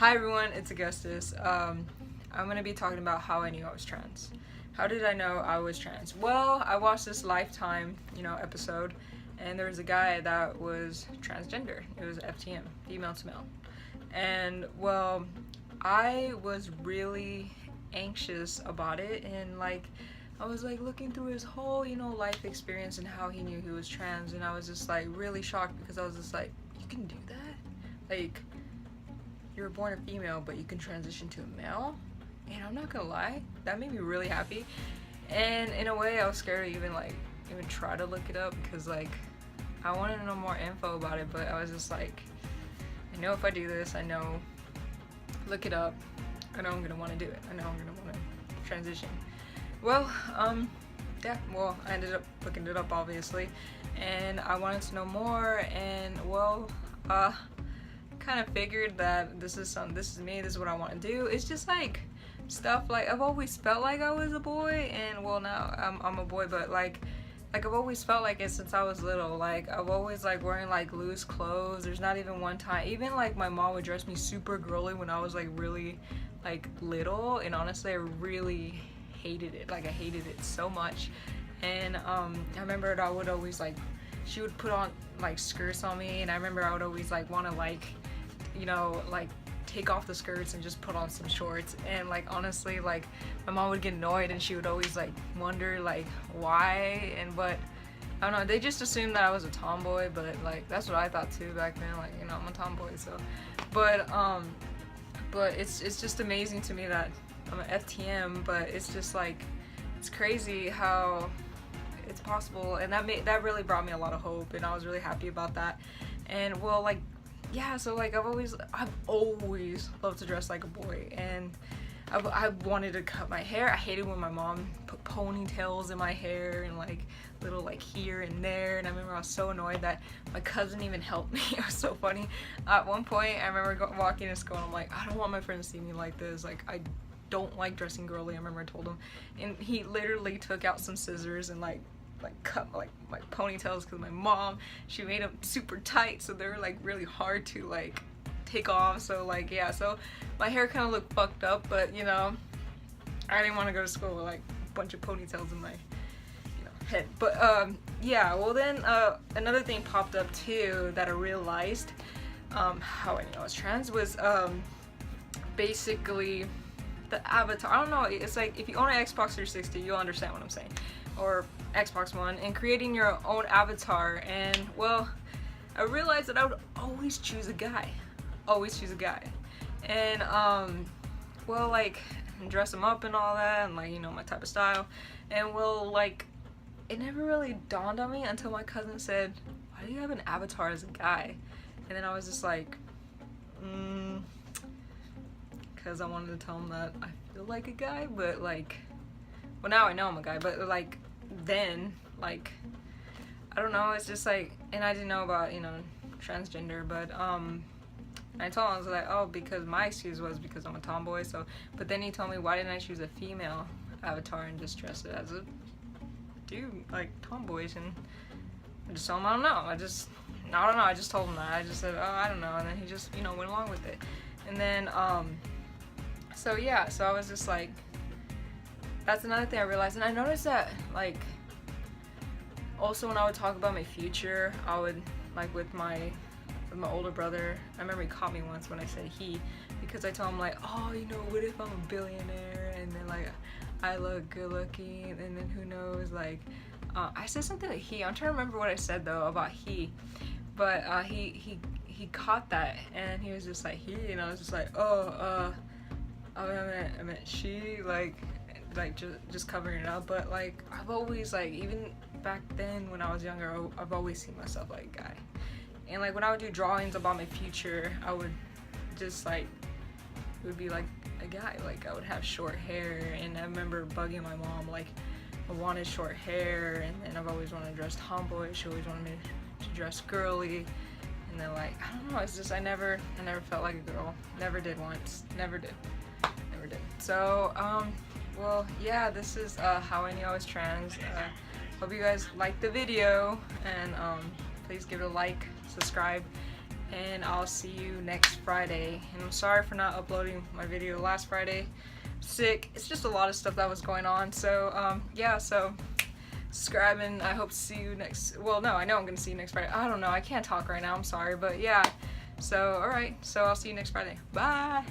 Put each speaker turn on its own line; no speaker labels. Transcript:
Hi everyone, it's Augustus. I'm gonna be talking about how I knew I was trans. How did I know I was trans? Well, I watched this Lifetime, episode, and there was a guy that was transgender. It was FTM, female to male. And well, I was really anxious about it, and I was looking through his whole, life experience and how he knew he was trans, and I was just really shocked because I was just like, you can do that? Like, you were born a female, but you can transition to a male? And I'm not gonna lie, that made me really happy. And in a way, I was scared to even try to look it up because I wanted to know more info about it, but I was just like, I know if I do this, I know, look it up, I know I'm gonna want to do it. I know I'm gonna want to transition. Well, yeah, well, I ended up looking it up, obviously, and I wanted to know more, and well, kind of figured that this is me, this is what I want to do. It's just stuff I've always felt like I was a boy, and well, now I'm a boy, but I've always felt like it since I was little. I've always wearing loose clothes. There's not even one time, even my mom would dress me super girly when I was really little, and honestly I really hated it. I hated it so much. And I remember I would always she would put on skirts on me, and I remember I would always want to take off the skirts and just put on some shorts. And honestly, my mom would get annoyed, and she would always wonder why. And but I don't know, they just assumed that I was a tomboy, but that's what I thought too back then. I'm a tomboy, so but it's just amazing to me that I'm an FTM, but it's just it's crazy how it's possible, and that really brought me a lot of hope, and I was really happy about that. And well, yeah, so I've always loved to dress like a boy, and I wanted to cut my hair. I hated when my mom put ponytails in my hair and little here and there, and I remember I was so annoyed that my cousin even helped me. It was so funny. At one point I remember walking to school, and I'm like, I don't want my friends to see me like this. I don't like dressing girly. I remember I told him, and he literally took out some scissors and cut my ponytails, because my mom, she made them super tight, so they were really hard to take off. So yeah, so my hair kind of looked fucked up, but I didn't want to go to school with a bunch of ponytails in my head. But yeah, well then another thing popped up too that I realized how I knew I was trans was basically the avatar. I don't know, it's if you own an Xbox 360, you'll understand what I'm saying, or Xbox One, and creating your own avatar. And well, I realized that I would always choose a guy, and well, dress him up and all that, and my type of style. And well, it never really dawned on me until my cousin said, why do you have an avatar as a guy? And then I was just because I wanted to tell him that I feel like a guy, but well, now I know I'm a guy, but then I don't know, it's just and I didn't know about transgender, but I told him, I was oh, because my excuse was because I'm a tomboy. So but then he told me, why didn't I choose a female avatar and just dress it as a dude, tomboys? And I just told him, I don't know, I just told him that. I just said, oh, I don't know, and then he just went along with it. And then so yeah, so I was just that's another thing I realized. And I noticed that also when I would talk about my future, I would with my older brother, I remember he caught me once when I said he, because I told him oh, what if I'm a billionaire, and then I look good looking, and then who knows, I said something he. I'm trying to remember what I said though about he, but he caught that, and he was just he, and I was just oh, I meant she, just covering it up. But I've always even back then when I was younger, I've always seen myself like a guy. And when I would do drawings about my future, I would just it would be a guy. I would have short hair, and I remember bugging my mom I wanted short hair, and then I've always wanted to dress tomboy. She always wanted me to dress girly, and then I don't know, it's just I never felt like a girl. Never did once. Never did. So well, yeah, this is how I knew I was trans. Hope you guys liked the video, and please give it a like, subscribe, and I'll see you next Friday. And I'm sorry for not uploading my video last Friday. Sick. It's just a lot of stuff that was going on. So yeah, so subscribe, and I hope to see you next, well, no, I know I'm gonna see you next Friday. I don't know, I can't talk right now, I'm sorry, but yeah. So alright, so I'll see you next Friday. Bye.